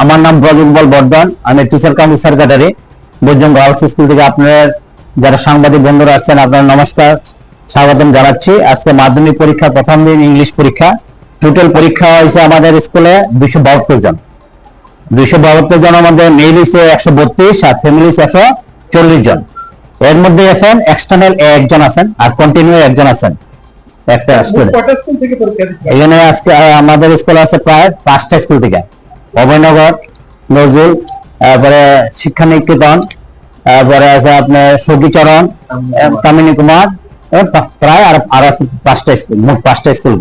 আমার নাম ব্রজুকবল বর্ধন, আমি টিচার কাউন্সিল সেক্রেটারি বৈজম গার্লস স্কুল থেকে। আপনার যারা সাংবাদিক বন্ধুরা আসছেন, আপনার নমস্কার, স্বাগতম জানাচ্ছি। আজকে মাধ্যমিক পরীক্ষা প্রথম দিন, ইংলিশ পরীক্ষা। টোটাল পরীক্ষা হয়েছে আমাদের স্কুলে 272 জন। 272 জন আমাদের মেল হয়েছে 132 আর ফ্যামিলি 140 জন। এর মধ্যে আছেন এক্সটার্নাল একজন আছেন আর কন্টিনিউ একজন আছেন একটা স্টুডেন্ট। এখানে আজকে আমাদের স্কুল আছে প্রায় 5টা স্কুল থেকে, অভয়নগর, নজরুল, তারপরে শিক্ষা নিকেতন, তারপরে আছে আপনার সখীচরণ, কামিনী কুমার, প্রায় আর আছে 5টা স্কুল, মোট 5টা স্কুল।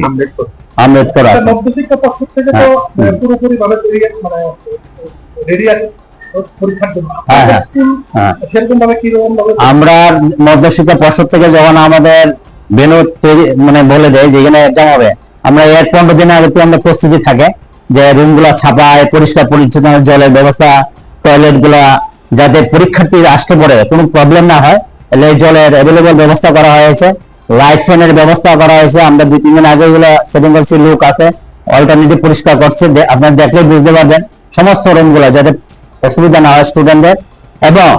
আম্বেদকর আছে। মধ্যশিক্ষা পর্ষদ থেকে তো পুরোপুরি ভাবে রেডি আছে পরীক্ষার জন্য। সেরকম ভাবে কি রকম ভাবে আমরা মধ্যশিক্ষা পর্ষদ থেকে যখন আমাদের বেনু মানে বলে দেয় যে এখানে এক্সাম হবে, আমরা 15 দিন আগে থেকে আমরা প্রস্তুতি থাকে যে রুম গুলা ছাপায়, পরিষ্কার পরিচ্ছন্ন, জলের ব্যবস্থা, টয়লেট গুলা, যাতে পরীক্ষার্থী আসতে পরে কোনো প্রবলেম না হয়, জলের অ্যাভেলেবল ব্যবস্থা করা হয়েছে, লাইট ফ্যানের ব্যবস্থা করা হয়েছে। আমরা 2-3 দিন আগে এগুলো সেটিং করছি, লোক আছে অল্টারনেটিভ পরিষ্কার করছে, আপনার দেখলে বুঝতে পারবেন সমস্ত রুম গুলা যাতে অসুবিধা না হয় স্টুডেন্টদের। এবং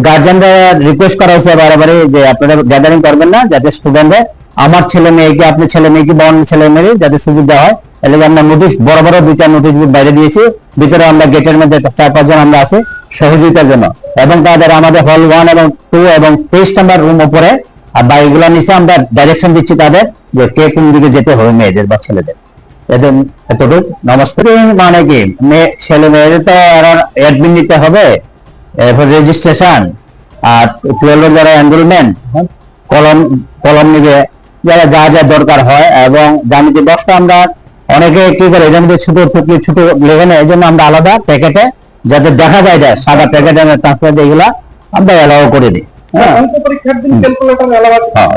গার্জেনদের রিকোয়েস্ট করা হয়েছে বারবার যে আপনারা গ্যাদারিং করবেন না, যাতে স্টুডেন্টদের আমার ছেলে মেয়েকে, আপনি ছেলে মেয়েকে বা অন্য ছেলে মেয়ে যাতে সুবিধা হয়। এর আমরা নোটিশ বড় বড় 2টা নোটিশ বাইরে দিয়েছি। ভিতরে আমরা গেটের মধ্যে 4-5 জন আমরা আছি সহযোগিতার জন্য, এবং তাদের আমাদের হল 1 এবং 2 এবং 23 নম্বর রুম উপরে আর বাইকগুলো নিচে আমরা ডাইরেকশন দিচ্ছি তাদের যে কে কোন দিকে যেতে হবে মেয়েদের বা ছেলেদের। এদের এতটুকু। নমস্কার। মানে কি ছেলে মেয়েদের তো অ্যাডমিন নিতে হবে, এরপর রেজিস্ট্রেশন, আর 12 যারা এনরোলমেন্ট, কলম নিবে, যারা যা যা দরকার হয়। এবং জ্যামিতি বক্সটা আমরা অনেকে কি করে জ্যামিতি ছোট টুকলি ছোট লেগে নেয়, এই জন্য আমরা আলাদা প্যাকেটে যাতে দেখা যায় যায় সাদা প্যাকেটে ট্রান্সফার দিয়ে এগুলা আমরা অ্যালাউ করে দিই।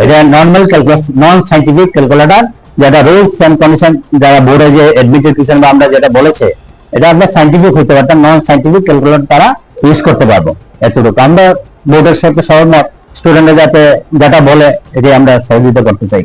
এটা নর্মাল ক্যালকুলাস, নন সাইন্টিফিক ক্যালকুলেটর, যেটা রুলস এন্ড কন্ডিশন যারা বোর্ডে যে এডমিটেশন বা আমরা যেটা বলেছে, এটা আপনার সাইন্টিফিক হতে পারতাম, নন সাইন্টিফিক ক্যালকুলেটর তারা ইউজ করতে পারবো। এতটুকু আমরা বোর্ডের সাথে সহমত, স্টুডেন্টরা যাতে যেটা বলে এটাই আমরা সহযোগিতা করতে চাই।